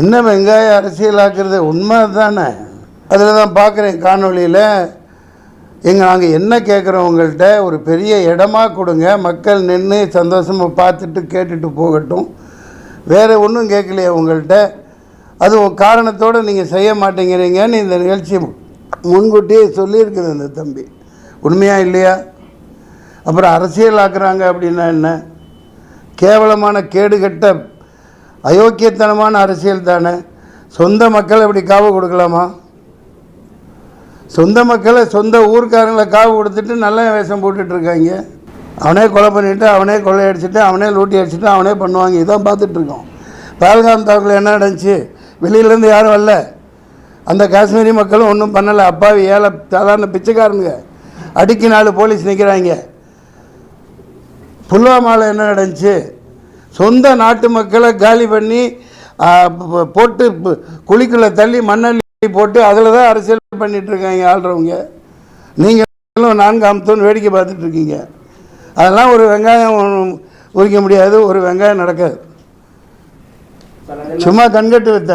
என்ன வெங்காய அரசியலாக்குறது உண்மை தானே. அதில் தான் பார்க்குறேன் காணொலியில். நாங்கள் என்ன கேட்குறோம், உங்கள்கிட்ட ஒரு பெரிய இடமா கொடுங்க, மக்கள் நின்று சந்தோஷமாக பார்த்துட்டு கேட்டுட்டு போகட்டும். வேறு ஒன்றும் கேட்கலையே உங்கள்கிட்ட. அது காரணத்தோடு நீங்கள் செய்ய மாட்டேங்கிறீங்கன்னு இந்த நிகழ்ச்சி முன்கூட்டியே சொல்லியிருக்குது இந்த தம்பி. உண்மையாக இல்லையா? அப்புறம் அரசியல் ஆக்குறாங்க அப்படின்னா என்ன? கேவலமான கேடுகட்ட அயோக்கியத்தனமான அரசியல் தானே. சொந்த மக்களை இப்படி காவு கொடுக்கலாமா? சொந்த மக்களை, சொந்த ஊர்க்காரங்களை காவு கொடுத்துட்டு நல்ல வேஷம் போட்டுட்ருக்காங்க. அவனே கொலை பண்ணிவிட்டு, அவனே கொள்ளையடிச்சிட்டு, அவனே லூட்டி அடிச்சுட்டு, அவனே பண்ணுவாங்க. இதான் பார்த்துட்ருக்கோம். பஹல்காம் தாக்குதல் என்ன நடந்துச்சு? வெளியிலேருந்து யாரும் வரல. அந்த காஷ்மீரி மக்களும் ஒன்றும் பண்ணலை. அப்பாவி ஏழை சாதாரண பிச்சைக்காரனுங்க. அடிக்கு 4 போலீஸ் நிற்கிறாங்க. புல்வாமாவில் என்ன நடந்துச்சு? சொந்த நாட்டு மக்களை காலி பண்ணி போட்டு குழிக்குள்ளே தள்ளி மண்ணள்ளி போட்டு அதில் தான் அரசியல் பண்ணிகிட்ருக்காங்க ஆள்றவங்க. நீங்களும் 4 அம்சம் வேடிக்கை பார்த்துட்ருக்கீங்க. அதெல்லாம் ஒரு வெங்காயம் உரிக்க முடியாது, ஒரு வெங்காயம் நடக்காது. சும்மா கண்கட்டு வித்த